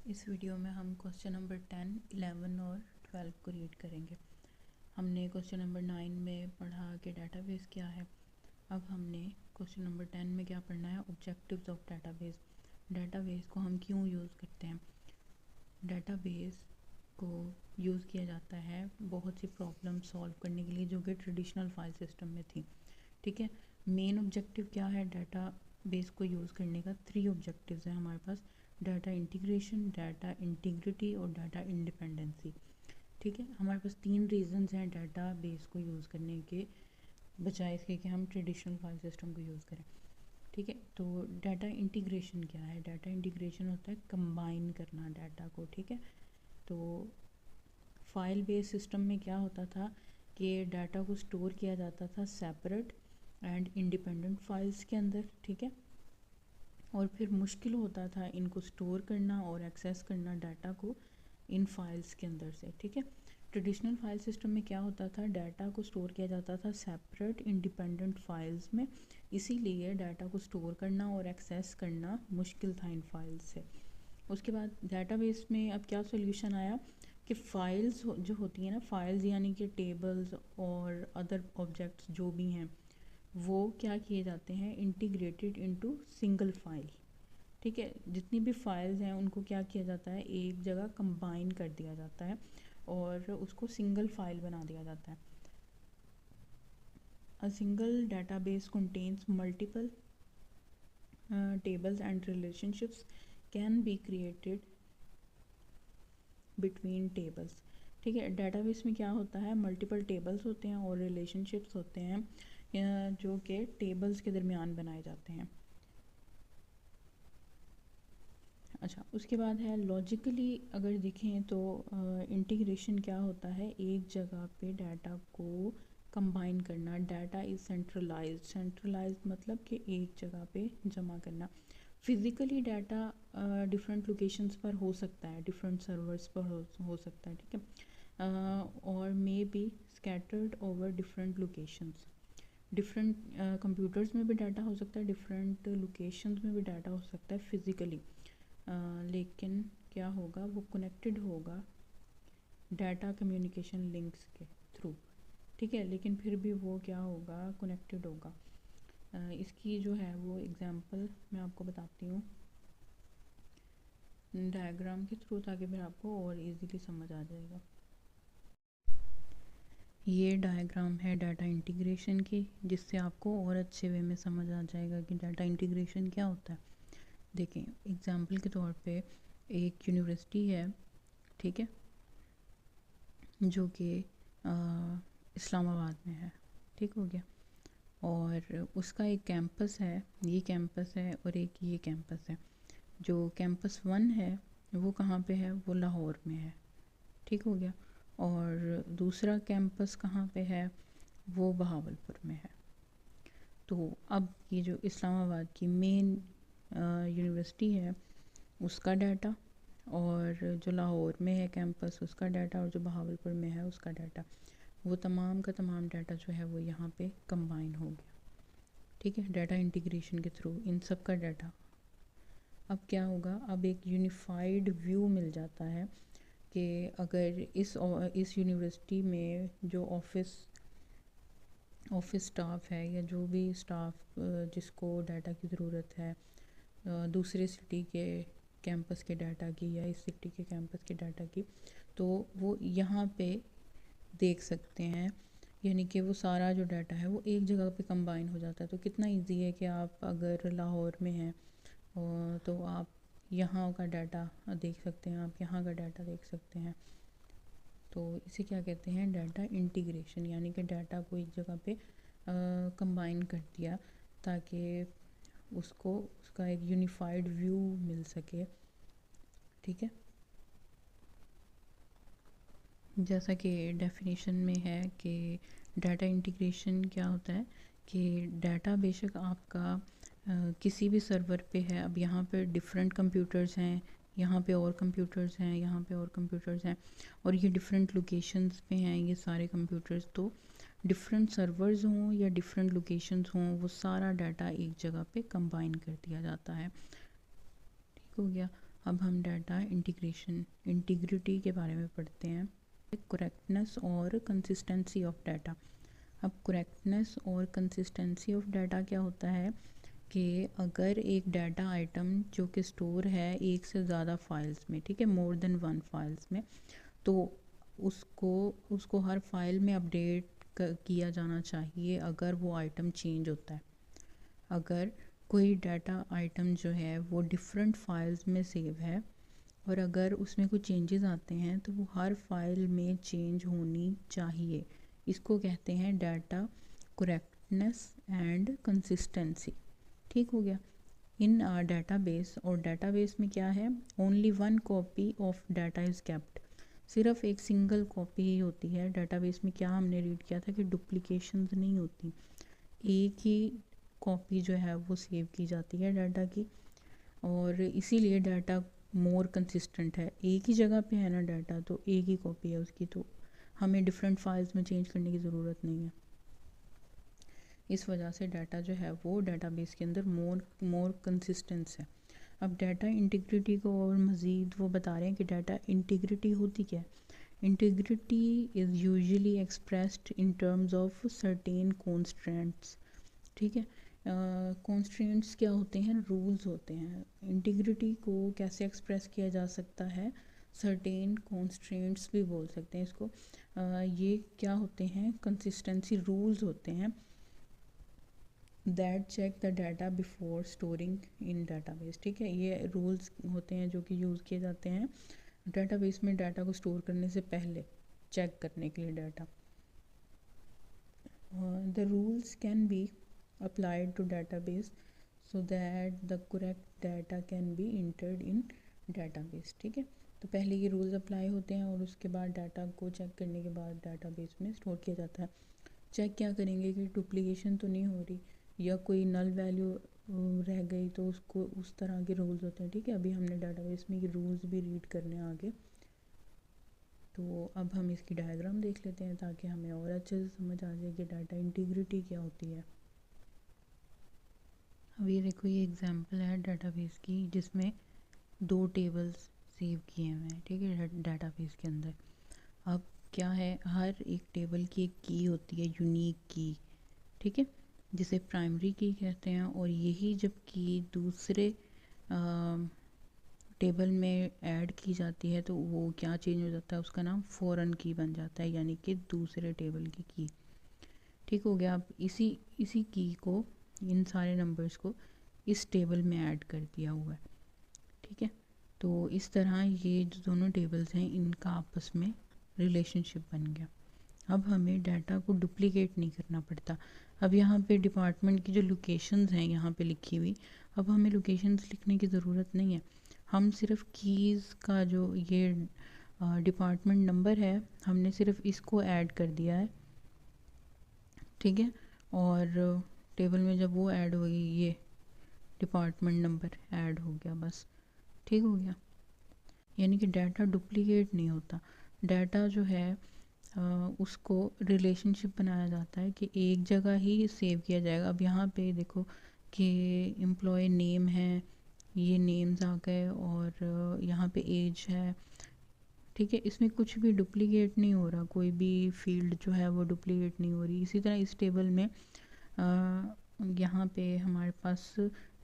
इस वीडियो में हम क्वेश्चन नंबर 10, 11 और 12 को रीड करेंगे। हमने क्वेश्चन नंबर 9 में पढ़ा कि डाटाबेस क्या है। अब हमने क्वेश्चन नंबर 10 में क्या पढ़ना है, ऑब्जेक्टिव्स ऑफ डाटाबेस। डाटाबेस को हम क्यों यूज़ करते हैं। डाटाबेस को यूज़ किया जाता है बहुत सी प्रॉब्लम सॉल्व करने के लिए जो कि ट्रेडिशनल फाइल सिस्टम में थी। ठीक है, मेन ऑब्जेक्टिव क्या है डाटाबेस को यूज़ करने का? 3 ऑब्जेक्टिव्स हैं हमारे पास: डाटा इंटीग्रेशन, डाटा इंटीग्रिटी और डाटा इंडिपेंडेंसी। ठीक है, हमारे पास 3 रीजंस हैं डाटाबेस को यूज़ करने के बजाय इसके कि हम ट्रेडिशनल फाइल सिस्टम को यूज़ करें। ठीक है, तो डाटा इंटीग्रेशन क्या है? डाटा इंटीग्रेशन होता है कंबाइन करना डाटा को। ठीक है, तो फाइल बेस्ड सिस्टम में क्या होता था कि डाटा को स्टोर किया जाता था सेपरेट एंड इंडिपेंडेंट फाइल्स के अंदर। ठीक है, और फिर मुश्किल होता था इनको स्टोर करना और एक्सेस करना डाटा को इन फाइल्स के अंदर से। ठीक है, ट्रेडिशनल फाइल सिस्टम में क्या होता था, डाटा को स्टोर किया जाता था सेपरेट इंडिपेंडेंट फाइल्स में, इसीलिए डाटा को स्टोर करना और एक्सेस करना मुश्किल था इन फाइल्स से। उसके बाद डाटाबेस में अब क्या सोल्यूशन आया कि फ़ाइल्स जो होती हैं ना, फाइल्स यानी कि टेबल्स और अदर ऑब्जेक्ट्स जो भी हैं वो क्या किए जाते हैं, इंटीग्रेटेड इनटू सिंगल फाइल। ठीक है, जितनी भी फाइल्स हैं उनको क्या किया जाता है, एक जगह कंबाइन कर दिया जाता है और उसको सिंगल फाइल बना दिया जाता है। A single database contains multiple tables and relationships can be created between tables। ठीक है, डाटाबेस में क्या होता है, मल्टीपल टेबल्स होते हैं और रिलेशनशिप्स होते हैं जो कि टेबल्स के दरमियान बनाए जाते हैं। अच्छा, उसके बाद है लॉजिकली अगर देखें तो इंटीग्रेशन क्या होता है, एक जगह पे डाटा को कंबाइन करना। डाटा इज़ सेंट्रलाइज्ड मतलब कि एक जगह पे जमा करना। फिज़िकली डाटा डिफरेंट लोकेशंस पर हो सकता है, डिफरेंट सर्वर्स पर हो सकता है। ठीक है, और may be scattered over different locations. Different computers में भी डाटा हो सकता है, डिफरेंट लोकेशंस में भी डाटा हो सकता है फिज़िकली, लेकिन क्या होगा, वो कनेक्टेड होगा डाटा कम्युनिकेशन लिंक्स के थ्रू। ठीक है, लेकिन फिर भी वो क्या होगा, कनेक्टेड होगा। इसकी जो है वो एग्जांपल मैं आपको बताती हूँ डायग्राम के थ्रू, ताकि फिर आपको और इजीली समझ आ जाएगा। ये डायग्राम है डाटा इंटीग्रेशन की, जिससे आपको और अच्छे वे में समझ आ जाएगा कि डाटा इंटीग्रेशन क्या होता है। देखें, एग्जांपल के तौर पे एक यूनिवर्सिटी है, ठीक है, जो कि इस्लामाबाद में है। ठीक हो गया, और उसका एक कैंपस है, ये कैंपस है, और एक ये कैंपस है। जो कैंपस 1 है वो कहाँ पे है, वो लाहौर में है। ठीक हो गया, और दूसरा कैंपस कहाँ पे है, वो बहावलपुर में है। तो अब ये जो इस्लामाबाद की मेन यूनिवर्सिटी है उसका डाटा, और जो लाहौर में है कैंपस उसका डाटा, और जो बहावलपुर में है उसका डाटा, वो तमाम का तमाम डाटा जो है वो यहाँ पे कंबाइन हो गया। ठीक है, डाटा इंटीग्रेशन के थ्रू इन सब का डाटा। अब क्या होगा, अब एक यूनिफाइड व्यू मिल जाता है कि अगर इस यूनिवर्सिटी में जो ऑफिस स्टाफ है या जो भी स्टाफ जिसको डाटा की ज़रूरत है दूसरे सिटी के कैंपस के डाटा की या इस सिटी के कैंपस के डाटा की, तो वो यहाँ पे देख सकते हैं। यानी कि वो सारा जो डाटा है वो एक जगह पे कंबाइन हो जाता है। तो कितना इजी है कि आप अगर लाहौर में हैं तो आप यहाँ का डाटा देख सकते हैं, आप यहाँ का डाटा देख सकते हैं। तो इसे क्या कहते हैं, डाटा इंटीग्रेशन, यानी कि डाटा को एक जगह पे कंबाइन कर दिया ताकि उसको उसका एक यूनिफाइड व्यू मिल सके। ठीक है, जैसा कि डेफिनेशन में है कि डाटा इंटीग्रेशन क्या होता है कि डाटा बेशक आपका किसी भी सर्वर पे है। अब यहाँ पे डिफरेंट कंप्यूटर्स हैं, यहाँ पे और कंप्यूटर्स हैं, यहाँ पे और कंप्यूटर्स हैं, और ये डिफरेंट लोकेशंस पे हैं ये सारे कंप्यूटर्स। तो डिफरेंट सर्वर्स हों या डिफरेंट लोकेशंस हों, वो सारा डाटा एक जगह पे कंबाइन कर दिया जाता है। ठीक हो गया। अब हम डाटा इंटीग्रिटी के बारे में पढ़ते हैं। करेक्टनेस और कंसिस्टेंसी ऑफ डाटा। अब करेक्टनेस और कंसिस्टेंसी ऑफ डाटा क्या होता है कि अगर एक डाटा आइटम जो कि स्टोर है एक से ज़्यादा फाइल्स में, ठीक है, मोर देन वन फाइल्स में, तो उसको हर फाइल में अपडेट किया जाना चाहिए अगर वो आइटम चेंज होता है। अगर कोई डाटा आइटम जो है वो डिफरेंट फाइल्स में सेव है और अगर उसमें कुछ चेंजेस आते हैं तो वो हर फाइल में चेंज होनी चाहिए। इसको कहते हैं डाटा करेक्टनेस एंड कंसिस्टेंसी। ठीक हो गया। इन डाटाबेस, और डाटाबेस में क्या है, only one copy of data is kept. सिर्फ एक सिंगल कॉपी ही होती है डाटाबेस में। क्या हमने रीड किया था कि डुप्लीकेशंस नहीं होती, एक ही कॉपी जो है वो सेव की जाती है डाटा की, और इसीलिए डाटा मोर कंसिस्टेंट है। एक ही जगह पे है ना डाटा, तो एक ही कॉपी है उसकी, तो हमें डिफरेंट फाइल्स में चेंज करने की ज़रूरत नहीं है। इस वजह से डाटा जो है वो डाटाबेस के अंदर मोर कंसिस्टेंस है। अब डाटा इंटीग्रिटी को और मज़ीद वो बता रहे हैं कि डाटा इंटीग्रिटी होती क्या है। Integrity is usually expressed in terms of certain constraints. ठीक है, कॉन्स्ट्रेंट्स क्या होते हैं, रूल्स होते हैं। इंटीग्रिटी को कैसे एक्सप्रेस किया जा सकता है, सर्टेन कॉन्स्ट्रेंट्स भी बोल सकते हैं इसको। ये क्या होते हैं, कंसिस्टेंसी रूल्स होते हैं that check the data before storing in database. ठीक है, ये रूल्स होते हैं जो कि यूज़ किए जाते हैं डाटाबेस में डाटा को स्टोर करने से पहले चेक करने के लिए data. The rules can be applied to database so that the correct data can be entered in database। ठीक है, तो पहले ये रूल्स अप्लाई होते हैं और उसके बाद डाटा को चेक करने के बाद डाटाबेस में स्टोर किया जाता है। चेक क्या करेंगे कि डुप्लीकेशन तो नहीं हो रही या कोई नल वैल्यू रह गई, तो उसको उस तरह के रूल्स होते हैं। ठीक है, अभी हमने डाटाबेस में ये रूल्स भी रीड करने आगे, तो अब हम इसकी डायग्राम देख लेते हैं ताकि हमें और अच्छे से समझ आ जाए कि डाटा इंटीग्रिटी क्या होती है। अब ये देखो, ये एग्जांपल है डाटाबेस की जिसमें 2 टेबल्स सेव किए हुए हैं। ठीक है, डाटाबेस के अंदर अब क्या है, हर एक टेबल की एक की होती है, यूनिक की। ठीक है, जिसे प्राइमरी की कहते हैं, और यही जब की दूसरे टेबल में ऐड की जाती है तो वो क्या चेंज हो जाता है, उसका नाम फॉरेन की बन जाता है, यानी कि दूसरे टेबल की की। ठीक हो गया। अब इसी की को, इन सारे नंबर्स को इस टेबल में ऐड कर दिया हुआ है। ठीक है, तो इस तरह ये जो दोनों टेबल्स हैं इनका आपस में रिलेशनशिप बन गया। अब हमें डाटा को डुप्लीकेट नहीं करना पड़ता। अब यहाँ पे डिपार्टमेंट की जो लोकेशंस हैं यहाँ पे लिखी हुई, अब हमें लोकेशंस लिखने की ज़रूरत नहीं है। हम सिर्फ कीज़ का जो ये डिपार्टमेंट नंबर है, हमने सिर्फ इसको ऐड कर दिया है। ठीक है, और टेबल में जब वो ऐड होगी, ये डिपार्टमेंट नंबर ऐड हो गया, बस। ठीक हो गया, यानी कि डाटा डुप्लीकेट नहीं होता। डाटा जो है उसको रिलेशनशिप बनाया जाता है कि एक जगह ही सेव किया जाएगा। अब यहाँ पे देखो कि एम्प्लॉय नेम है, ये नेम्स आ गए, और यहाँ पे एज है। ठीक है, इसमें कुछ भी डुप्लीकेट नहीं हो रहा, कोई भी फील्ड जो है वो डुप्लीकेट नहीं हो रही। इसी तरह इस टेबल में यहाँ पे हमारे पास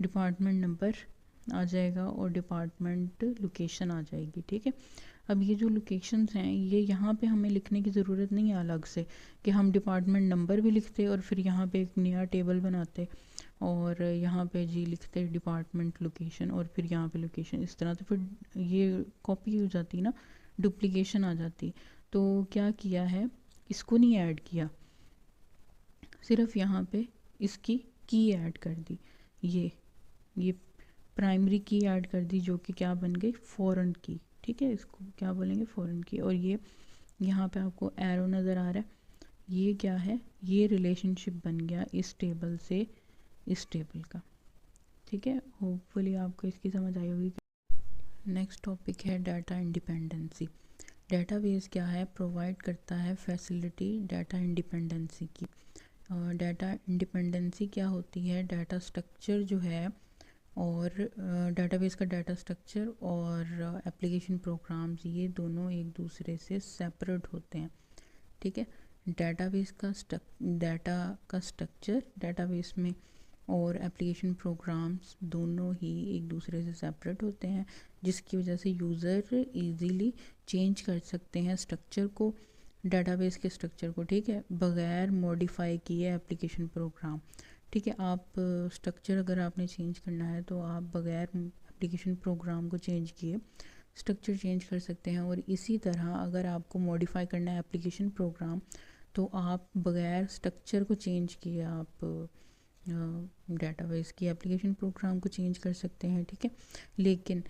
डिपार्टमेंट नंबर आ जाएगा और डिपार्टमेंट लोकेशन आ जाएगी। ठीक है, अब ये जो लोकेशंस हैं ये यहाँ पे हमें लिखने की ज़रूरत नहीं है अलग से कि हम डिपार्टमेंट नंबर भी लिखते और फिर यहाँ पे एक नया टेबल बनाते और यहाँ पे जी लिखते डिपार्टमेंट लोकेशन और फिर यहाँ पे लोकेशन। इस तरह तो फिर ये कॉपी हो जाती ना, डुप्लीकेशन आ जाती। तो क्या किया है, इसको नहीं ऐड किया, सिर्फ यहाँ पे इसकी की ऐड कर दी, ये प्राइमरी की ऐड कर दी जो कि क्या बन गई, फॉरेन की। ठीक है, इसको क्या बोलेंगे, फॉरेन की। और ये यहाँ पे आपको एरो नज़र आ रहा है, ये क्या है, ये रिलेशनशिप बन गया इस टेबल से इस टेबल का। ठीक है, होपफुली आपको इसकी समझ आई होगी। नेक्स्ट टॉपिक है डाटा इंडिपेंडेंसी। डाटाबेस क्या है, प्रोवाइड करता है फैसिलिटी डाटा इंडिपेंडेंसी की। डाटा इंडिपेंडेंसी क्या होती है, डाटा स्ट्रक्चर जो है और डेटाबेस का डाटा स्ट्रक्चर और एप्लीकेशन प्रोग्राम्स ये दोनों एक दूसरे से सेपरेट होते हैं। ठीक है, डेटाबेस का डाटा का स्ट्रक्चर डेटाबेस में और एप्लीकेशन प्रोग्राम्स दोनों ही एक दूसरे से सेपरेट होते हैं, जिसकी वजह से यूज़र इजीली चेंज कर सकते हैं स्ट्रक्चर को, डेटाबेस के स्ट्रक्चर को, ठीक है, बगैर मॉडिफाई किए एप्लीकेशन प्रोग्राम। ठीक है, आप स्ट्रक्चर अगर आपने चेंज करना है तो आप बगैर एप्लीकेशन प्रोग्राम को चेंज किए स्ट्रक्चर चेंज कर सकते हैं। और इसी तरह अगर आपको मॉडिफाई करना है एप्लीकेशन प्रोग्राम तो आप बगैर स्ट्रक्चर को चेंज किए आप डेटाबेस की एप्लीकेशन प्रोग्राम को चेंज कर सकते हैं। ठीक है, लेकिन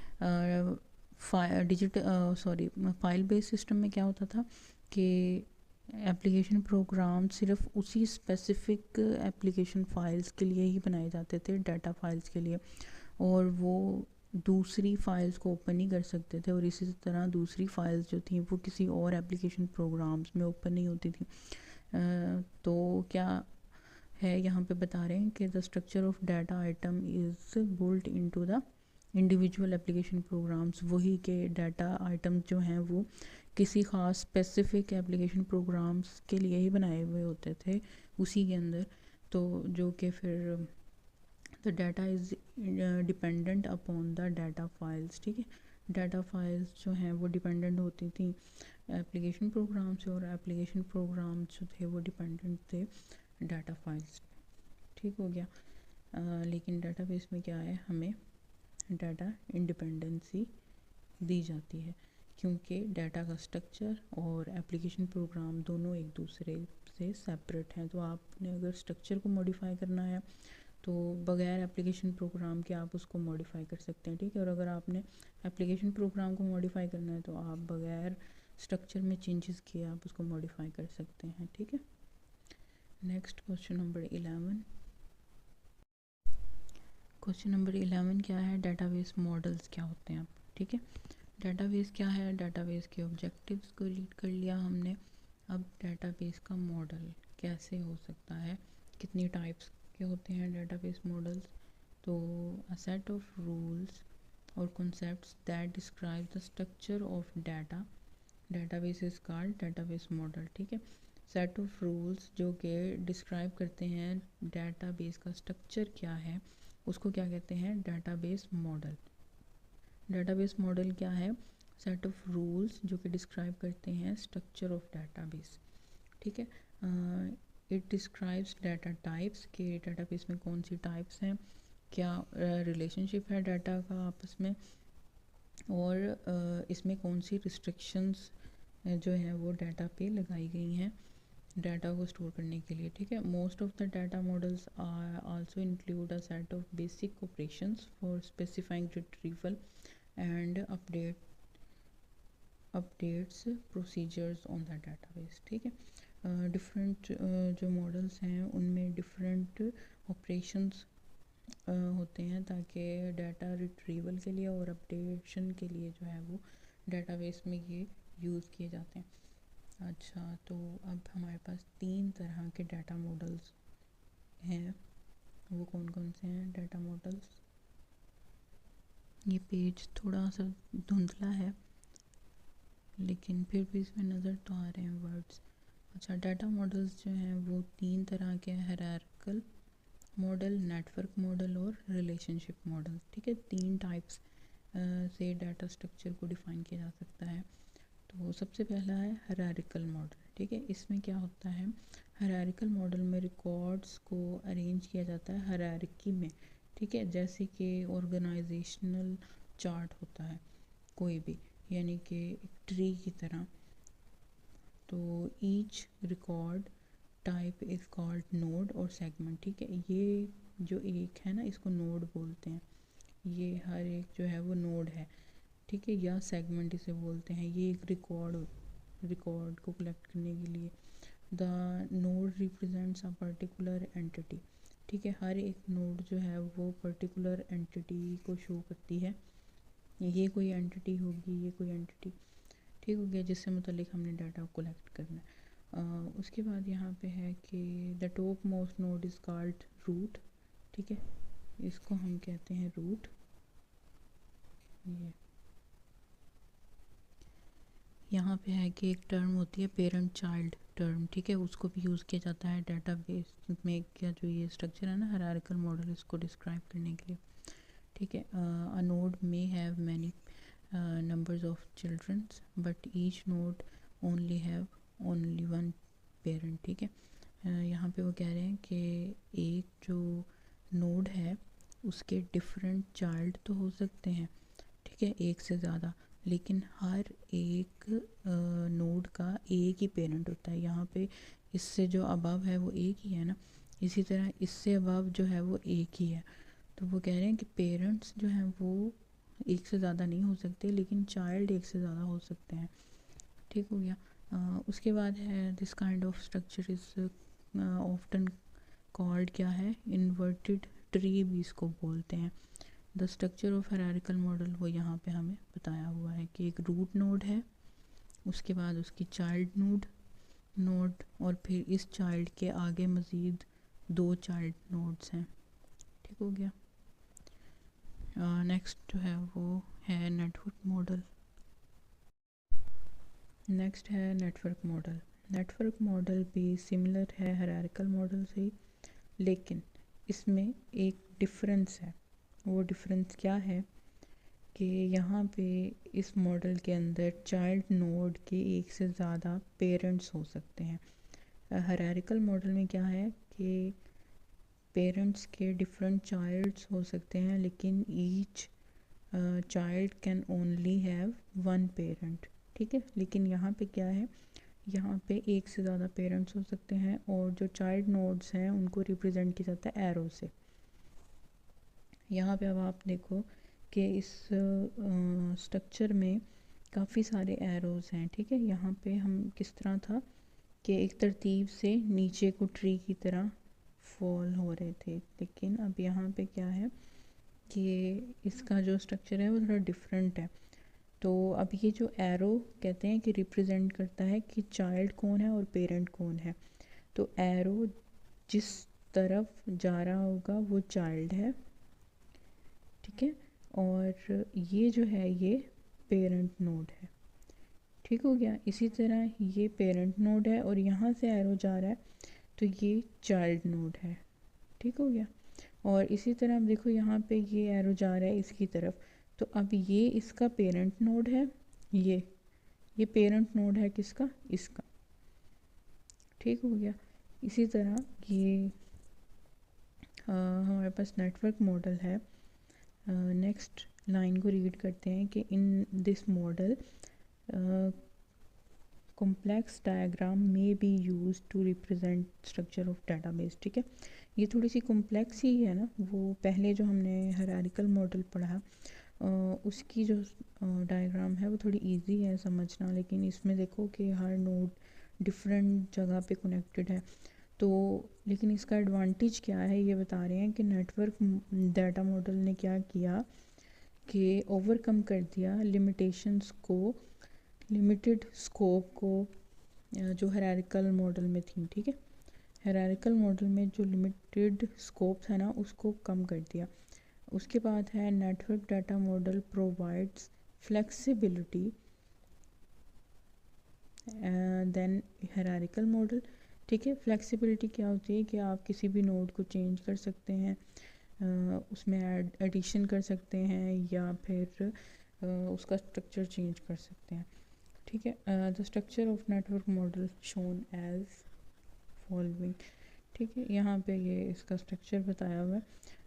फाइल बेस्ड सिस्टम में क्या होता था कि एप्लीकेशन प्रोग्राम सिर्फ उसी स्पेसिफिक एप्लीकेशन फ़ाइल्स के लिए ही बनाए जाते थे, डाटा फाइल्स के लिए, और वो दूसरी फाइल्स को ओपन नहीं कर सकते थे। और इसी तरह दूसरी फाइल्स जो थी वो किसी और एप्लीकेशन प्रोग्राम्स में ओपन नहीं होती थी। तो क्या है यहाँ पे बता रहे हैं कि the structure of data item is built into the individual application programs. वही के डाटा आइटम जो हैं वो किसी ख़ास स्पेसिफिक एप्लीकेशन प्रोग्राम्स के लिए ही बनाए हुए होते थे उसी के अंदर। तो जो कि फिर the data is dependent upon the data files. ठीक है, डाटा फाइल्स जो हैं वो डिपेंडेंट होती थी एप्लीकेशन प्रोग्राम से, और एप्लीकेशन प्रोग्राम जो थे वो डिपेंडेंट थे डाटा फाइल्स। ठीक हो गया। लेकिन डाटाबेस में क्या है, हमें डाटा इंडिपेंडेंसी दी जाती है, क्योंकि डाटा का स्ट्रक्चर और एप्लीकेशन प्रोग्राम दोनों एक दूसरे से सेपरेट हैं। तो आपने अगर स्ट्रक्चर को मॉडिफाई करना है तो बगैर एप्लीकेशन प्रोग्राम के आप उसको मॉडिफाई कर सकते हैं। ठीक है, और अगर आपने एप्लीकेशन प्रोग्राम को मॉडिफाई करना है तो आप बगैर स्ट्रक्चर में चेंजेस किए आप उसको मॉडिफाई कर सकते हैं। ठीक है, next question number 11। Question number 11 क्या है, डेटाबेस मॉडल्स क्या होते हैं। ठीक है, डेटाबेस क्या है, डेटाबेस के ऑब्जेक्टिव्स को रीड कर लिया हमने। अब डेटाबेस का मॉडल कैसे हो सकता है, कितनी टाइप्स के होते हैं डेटाबेस मॉडल्स। तो अ सेट ऑफ रूल्स और concepts that describe the structure of data, database is called database model. ठीक है, सेट ऑफ रूल्स जो कि डिस्क्राइब करते हैं डेटाबेस का स्ट्रक्चर क्या है उसको क्या कहते हैं, डेटाबेस मॉडल। डेटाबेस मॉडल क्या है, सेट ऑफ रूल्स जो कि डिस्क्राइब करते हैं स्ट्रक्चर ऑफ डेटाबेस। ठीक है, इट डिस्क्राइब्स डाटा टाइप्स के डेटाबेस में कौन सी टाइप्स हैं, क्या रिलेशनशिप है डाटा का आपस में, और इसमें कौन सी रिस्ट्रिक्शंस जो है वो डाटा पे लगाई गई हैं डाटा को स्टोर करने के लिए। ठीक है, most of the data models are also include a set of basic operations for specifying retrieval and updates procedures on the database. ठीक है, डिफरेंट जो मॉडल्स हैं उनमें डिफरेंट ऑपरेशंस होते हैं ताकि डाटा रिट्रीवल के लिए और अपडेशन के लिए जो है वो डाटाबेस में ये यूज़ किए जाते हैं। अच्छा, तो अब हमारे पास 3 तरह के डाटा मॉडल्स हैं, वो कौन कौन से हैं डाटा मॉडल्स। ये पेज थोड़ा सा धुंधला है लेकिन फिर भी इसमें नज़र तो आ रहे हैं वर्ड्स। अच्छा, डाटा मॉडल्स जो हैं वो 3 तरह के हैं, हायरार्किकल मॉडल, नेटवर्क मॉडल और रिलेशनशिप मॉडल। ठीक है, 3 टाइप्स से डाटा स्ट्रक्चर को डिफ़ाइन किया जा सकता है। तो सबसे पहला है हायरार्किकल मॉडल। ठीक है, इसमें क्या होता है, हायरार्किकल मॉडल में रिकॉर्ड्स को अरेंज किया जाता है हायरार्की में। ठीक है, जैसे कि ऑर्गेनाइजेशनल चार्ट होता है कोई भी, यानी कि एक ट्री की तरह। तो each record type is called node और सेगमेंट। ठीक है, ये जो एक है ना इसको नोड बोलते हैं, ये हर एक जो है वो नोड है। ठीक है, या सेगमेंट इसे बोलते हैं। ये एक रिकॉर्ड को कलेक्ट करने के लिए the node represents a particular entity. ठीक है, हर एक नोड जो है वो पर्टिकुलर एंटिटी को शो करती है, ये कोई एंटिटी होगी, ये कोई एंटिटी। ठीक हो गया, जिससे मुतालिक हमने डाटा कलेक्ट करना है। उसके बाद यहाँ पे है कि the top most node is called root. ठीक है, इसको हम कहते हैं रूट। ये यहाँ पे है कि एक टर्म होती है पेरेंट चाइल्ड टर्म, ठीक है, उसको भी यूज़ किया जाता है डेटाबेस में। क्या जो ये स्ट्रक्चर है ना हायरार्किकल मॉडल, इसको डिस्क्राइब करने के लिए, ठीक है। A node may have many numbers of children but each node only have only one parent, ठीक है। यहाँ पे वो कह रहे हैं कि एक जो नोड है उसके डिफरेंट चाइल्ड तो हो सकते हैं, ठीक है, एक से ज़्यादा, लेकिन हर एक नोड का एक ही पेरेंट होता है। यहाँ पे इससे जो अबव है वो एक ही है ना, इसी तरह इससे अबव जो है वो एक ही है। तो वो कह रहे हैं कि पेरेंट्स जो हैं वो एक से ज़्यादा नहीं हो सकते, लेकिन चाइल्ड एक से ज़्यादा हो सकते हैं, ठीक हो गया। उसके बाद है this kind of structure is often called, क्या है, इन्वर्टेड ट्री भी इसको बोलते हैं। The structure of hierarchical model वो यहाँ पे हमें बताया हुआ है कि एक रूट नोड है, उसके बाद उसकी चाइल्ड नोड और फिर इस चाइल्ड के आगे मज़ीद 2 चाइल्ड नोड्स हैं, ठीक हो गया। नेक्स्ट जो है वो है नेटवर्क मॉडल। नेक्स्ट है नेटवर्क मॉडल। नेटवर्क मॉडल भी सिमिलर है हायरार्किकल मॉडल से, लेकिन इसमें एक डिफरेंस है। वो डिफरेंस क्या है कि यहाँ पे इस मॉडल के अंदर चाइल्ड नोड के एक से ज़्यादा पेरेंट्स हो सकते हैं। हायरार्किकल मॉडल में क्या है कि पेरेंट्स के डिफरेंट चाइल्ड्स हो सकते हैं, लेकिन each child can only have one parent, ठीक है। लेकिन यहाँ पे क्या है, यहाँ पे एक से ज़्यादा पेरेंट्स हो सकते हैं और जो चाइल्ड नोड्स हैं उनको रिप्रेजेंट किया जाता है एरो से। यहाँ पे अब आप देखो कि इस स्ट्रक्चर में काफ़ी सारे एरोज़ हैं, ठीक है। यहाँ पे हम किस तरह था कि एक तरतीब से नीचे को ट्री की तरह फॉल हो रहे थे, लेकिन अब यहाँ पे क्या है कि इसका जो स्ट्रक्चर है वो थोड़ा डिफरेंट है। तो अब ये जो एरो कहते हैं कि रिप्रेजेंट करता है कि चाइल्ड कौन है और पेरेंट कौन है। तो एरो जिस तरफ जा रहा होगा वो चाइल्ड है, ठीक है, और ये जो है ये पेरेंट नोड है, ठीक हो गया। इसी तरह ये पेरेंट नोड है और यहाँ से एरो जा रहा है तो ये चाइल्ड नोड है, ठीक हो गया। और इसी तरह अब देखो यहाँ पे ये एरो जा रहा है इसकी तरफ, तो अब ये इसका पेरेंट नोड है, ये पेरेंट नोड है किसका, इसका, ठीक हो गया। इसी तरह ये हमारे पास नेटवर्क मॉडल है। नेक्स्ट लाइन को रीड करते हैं कि in this model complex diagram में be use to represent structure of database, ठीक है। ये थोड़ी सी कॉम्प्लेक्स ही है ना, वो पहले जो हमने हायरार्किकल मॉडल पढ़ा उसकी जो डायग्राम है वो थोड़ी इजी है समझना, लेकिन इसमें देखो कि हर नोड डिफरेंट जगह पे कनेक्टेड है। तो लेकिन इसका एडवांटेज क्या है ये बता रहे हैं कि नेटवर्क डाटा मॉडल ने क्या किया कि ओवरकम कर दिया लिमिटेशंस को, लिमिटेड स्कोप को जो हायरार्किकल मॉडल में थी, ठीक है। हायरार्किकल मॉडल में जो लिमिटेड स्कोप था ना उसको कम कर दिया। उसके बाद है network data model provides flexibility than hierarchical model, ठीक है। फ्लेक्सिबिलिटी क्या होती है कि आप किसी भी नोड को चेंज कर सकते हैं, उसमें एडिशन कर सकते हैं या फिर उसका स्ट्रक्चर चेंज कर सकते हैं, ठीक है। The structure of network model shown as following, ठीक है। यहाँ पे ये इसका स्ट्रक्चर बताया हुआ है।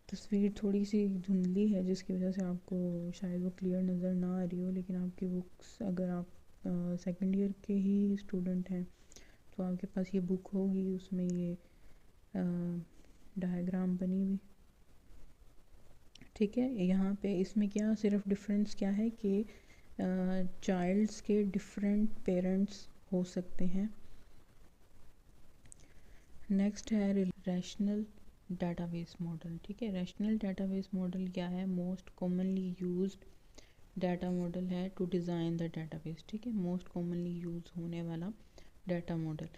तस्वीर थोड़ी सी धुंधली है जिसकी वजह से आपको शायद वो क्लियर नज़र ना आ रही हो, लेकिन आपकी बुक्स, अगर आप सेकेंड ईयर के ही स्टूडेंट हैं तो आपके पास ये बुक होगी, उसमें ये डायग्राम बनी हुई, ठीक है। यहाँ पे इसमें क्या सिर्फ डिफरेंस क्या है कि चाइल्ड्स के डिफरेंट पेरेंट्स हो सकते हैं। नेक्स्ट है रैशनल डाटाबेस मॉडल, ठीक है। रैशनल डाटाबेस मॉडल क्या है, most commonly used data model है टू डिज़ाइन द डाटाबेस, ठीक है। मोस्ट कॉमनली यूज़ होने वाला डाटा मॉडल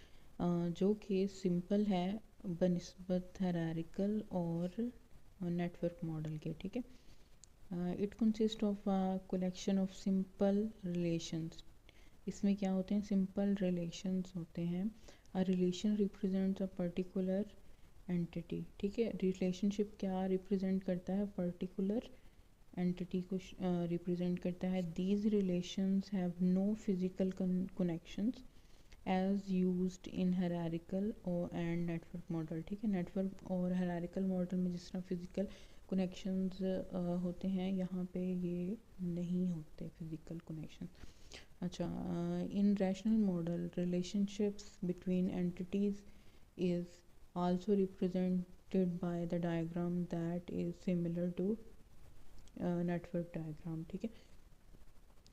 जो कि सिंपल है बनिस्बत हायरार्किकल और नेटवर्क मॉडल के, ठीक है। It consist of a collection of simple relations. इसमें क्या होते हैं, सिंपल रिलेशंस होते हैं। A relation represents a particular entity, ठीक है। रिलेशनशिप क्या रिप्रेजेंट करता है, पर्टिकुलर एंटिटी को रिप्रेजेंट करता है। These relations have no physical connections as used in hierarchical और एंड नेटवर्क मॉडल, ठीक है। नेटवर्क और हायरार्किकल मॉडल में जिस तरह फिजिकल कनेक्शंस होते हैं, यहाँ पे ये नहीं होते फिजिकल कनेक्शन। अच्छा, in rational model relationships between entities is also represented by the diagram that is similar to network diagram, ठीक है।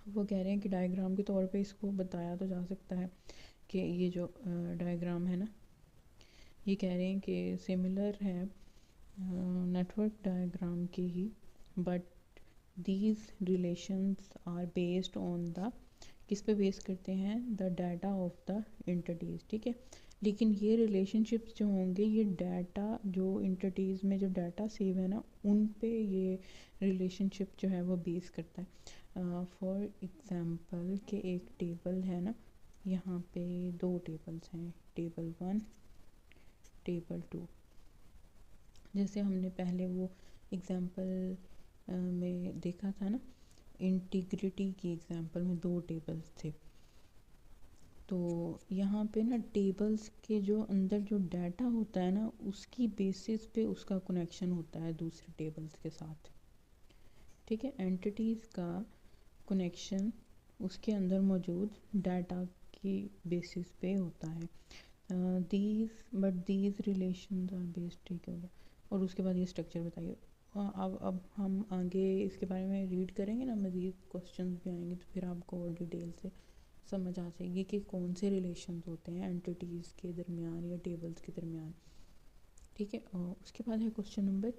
वो कह रहे हैं कि डायग्राम के तौर पे इसको बताया तो जा सकता है कि ये जो डायग्राम है ना, ये कह रहे हैं कि सिमिलर है नेटवर्क डायग्राम की ही, but these relations are based on the, किस पे बेस करते हैं, the data of the entities, ठीक है। लेकिन ये रिलेशनशिप्स जो होंगे, ये डाटा जो एंटिटीज़ में जो डाटा सेव है ना, उन पे ये रिलेशनशिप जो है वो बेस करता है। फॉर एग्ज़ाम्पल कि एक टेबल है ना, यहाँ पे दो टेबल्स हैं, टेबल 1, टेबल 2। जैसे हमने पहले वो एग्ज़ाम्पल में देखा था ना, इंटीग्रिटी की एग्ज़ाम्पल में दो टेबल्स थे। तो यहाँ पे ना टेबल्स के जो अंदर जो डाटा होता है ना, उसकी बेसिस पे उसका कनेक्शन होता है दूसरे टेबल्स के साथ, ठीक है। एंटिटीज़ का कनेक्शन उसके अंदर मौजूद डाटा की बेसिस पे होता है। दीज रिलेशंस आर बेस्ड, ठीक हो गया। और उसके बाद ये स्ट्रक्चर बताइए। अब हम आगे इसके बारे में रीड करेंगे ना, मज़ीद क्वेश्चंस भी आएंगे, तो फिर आपको और डिटेल से समझ आ जाएगी कि कौन से रिलेशंस होते हैं एंटिटीज़ के दरमियान या टेबल्स के दरमियान, ठीक है। उसके बाद है क्वेश्चन नंबर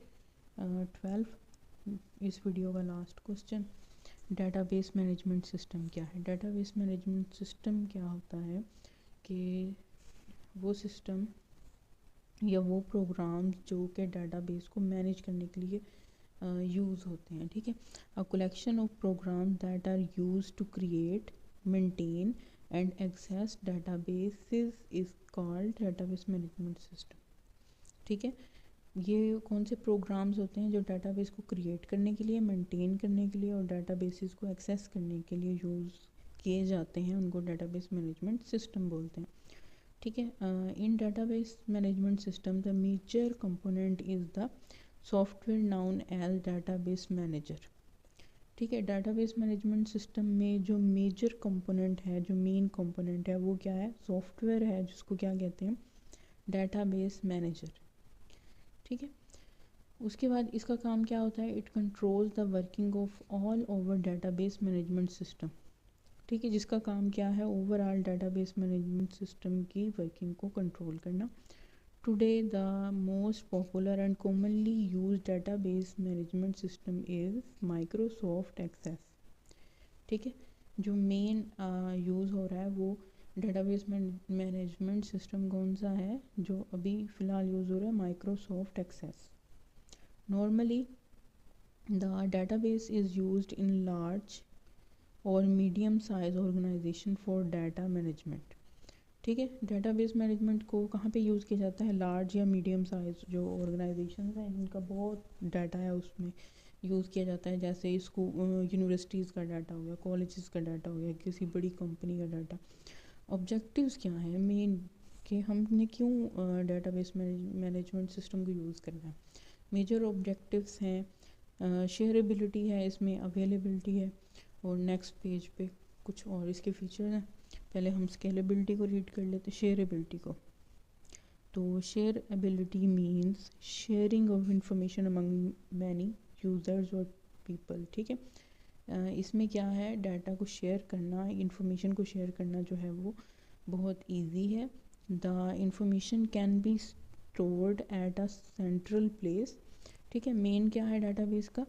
12, इस वीडियो का last question. Database management system क्या है। डेटाबेस मैनेजमेंट सिस्टम क्या होता है कि वो सिस्टम या वो प्रोग्राम जो कि डाटाबेस को मैनेज करने के लिए यूज़ होते हैं, ठीक है। A collection of program that are use to create, maintain and access databases is called database management system, ठीक है। ये कौन से प्रोग्राम्स होते हैं जो डाटाबेस को क्रिएट करने के लिए, मेंटेन करने के लिए और डाटाबेसेस को एक्सेस करने के लिए यूज़ किए जाते हैं, उनको डेटाबेस मैनेजमेंट सिस्टम बोलते हैं, ठीक है। In database management system the major component is the software known as database manager, ठीक है। डेटाबेस मैनेजमेंट सिस्टम में जो मेजर कंपोनेंट है, जो मेन कंपोनेंट है, वो क्या है, सॉफ्टवेयर है, जिसको क्या कहते हैं, डेटाबेस मैनेजर, ठीक है। उसके बाद इसका काम क्या होता है, it controls the working of all over database management system, ठीक है। जिसका काम क्या है, ओवरऑल डेटाबेस मैनेजमेंट सिस्टम की वर्किंग को कंट्रोल करना। Today the most popular and commonly used database management system is Microsoft Access, ठीक है। जो मेन यूज़ हो रहा है वो डेटाबेस मैनेजमेंट सिस्टम कौन सा है, जो अभी फ़िलहाल यूज़ हो रहा है, Microsoft Access. Normally, the database is used in large or medium size organization for data management, ठीक है। डेटाबेस मैनेजमेंट को कहाँ पे यूज़ किया जाता है, लार्ज या मीडियम साइज जो ऑर्गेनाइजेशन हैं जिनका बहुत डाटा है उसमें यूज़ किया जाता है। जैसे स्कूल, यूनिवर्सिटीज़ का डाटा हो गया, कॉलेजेस का डाटा हो गया, किसी बड़ी कंपनी का डाटा। ऑब्जेक्टिव्स क्या हैं मेन, कि हमने क्यों डेटाबेस मैनेजमेंट सिस्टम को यूज़ करना है। मेजर ऑब्जेक्टिव्स हैं, शेयरेबिलिटी है, इसमें अवेलेबिलिटी है, और नेक्स्ट पेज पे कुछ और इसके फीचर्स हैं। पहले हम स्केलेबिलिटी को रीड कर लेते हैं, शेयरेबिलिटी को। तो shareability means sharing of information among many users और पीपल, ठीक है। इसमें क्या है, डाटा को शेयर करना, इंफॉर्मेशन को शेयर करना जो है वो बहुत इजी है। The information can be stored at a central place, ठीक है। मेन क्या है डाटाबेस का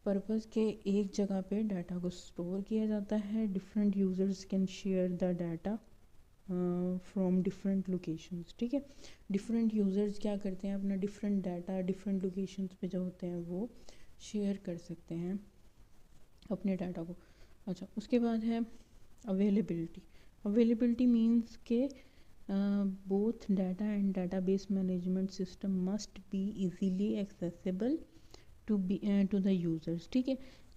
पर्पस, के एक जगह पे डाटा को स्टोर किया जाता है। Different users can share the data from different locations, ठीक है। डिफरेंट यूज़र्स क्या करते हैं, अपना डिफरेंट डाटा डिफरेंट लोकेशंस पे जो होते हैं वो शेयर कर सकते हैं अपने डाटा को। अच्छा, उसके बाद है अवेलेबिलिटी। अवेलेबिलिटी मीन्स के both data and database management system must be easily accessible to the users, ठीक है।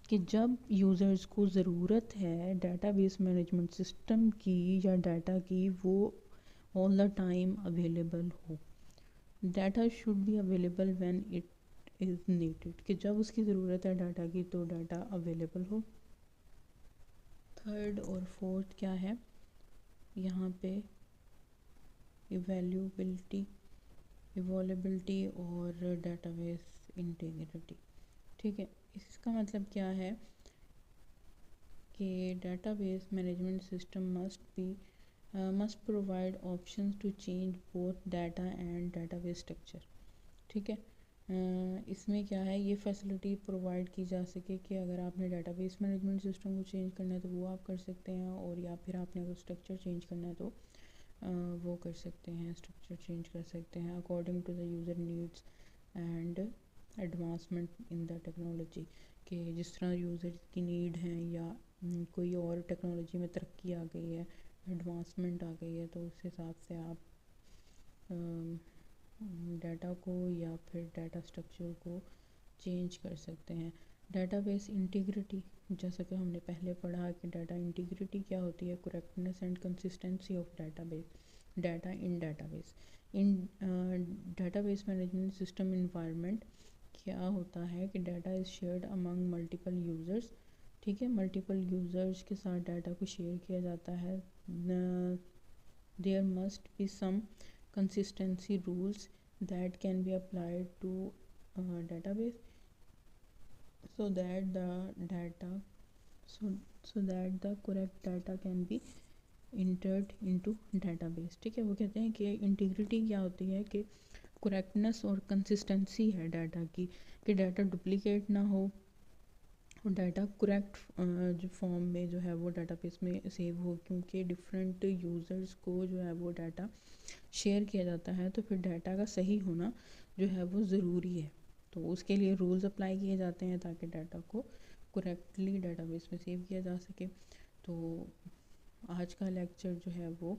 कि जब यूज़र्स को ज़रूरत है डाटाबेस मैनेजमेंट सिस्टम की या डाटा की, वो ऑल द टाइम अवेलेबल हो। Data should be available when it is needed, कि जब उसकी ज़रूरत है डाटा की तो डाटा अवेलेबल हो। थर्ड और फोर्थ क्या है यहाँ पे, इवैल्यूएबिलिटी और डाटाबेस इंटीग्रिटी, ठीक है। इसका मतलब क्या है कि database management system must provide options to change both data and database structure, ठीक है। इसमें क्या है, ये फैसिलिटी प्रोवाइड की जा सके कि अगर आपने डाटाबेस मैनेजमेंट सिस्टम को चेंज करना है तो वो आप कर सकते हैं, और या फिर आपने अगर स्ट्रक्चर चेंज करना है तो वो कर सकते हैं, स्ट्रक्चर चेंज कर सकते हैं according to the user needs and advancement in the technology, कि जिस तरह यूज़र की नीड है या कोई और टेक्नोलॉजी में तरक्की आ गई है, एडवांसमेंट आ गई है, तो उस हिसाब से आप डाटा को या फिर डाटा स्ट्रक्चर को चेंज कर सकते हैं। डाटाबेस इंटीग्रिटी, जैसा कि हमने पहले पढ़ा कि डाटा इंटीग्रिटी क्या होती है, correctness and consistency of data in database management system environment क्या होता है कि data is shared among multiple users, ठीक है। मल्टीपल यूज़र्स के साथ डाटा को शेयर किया जाता है। There must be some consistency rules that can be applied to database so that the data so that the correct data can be entered into database, ठीक है। वो कहते हैं कि इंटीग्रिटी क्या होती है कि करेक्टनेस और कंसिस्टेंसी है डाटा की, कि डाटा डुप्लीकेट ना हो और डाटा करेक्ट जो फॉर्म में जो है वो डाटाबेस में सेव हो, क्योंकि डिफरेंट यूज़र्स को जो है वो डाटा शेयर किया जाता है, तो फिर डाटा का सही होना जो है वो ज़रूरी है। तो उसके लिए रूल्स अप्लाई किए जाते हैं ताकि डाटा को करेक्टली डाटाबेस में सेव किया जा सके। तो आज का लेक्चर जो है वो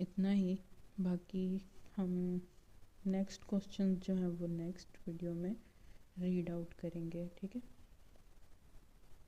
इतना ही, बाकी हम नेक्स्ट क्वेश्चन जो है वो नेक्स्ट वीडियो में रीड आउट करेंगे, ठीक है।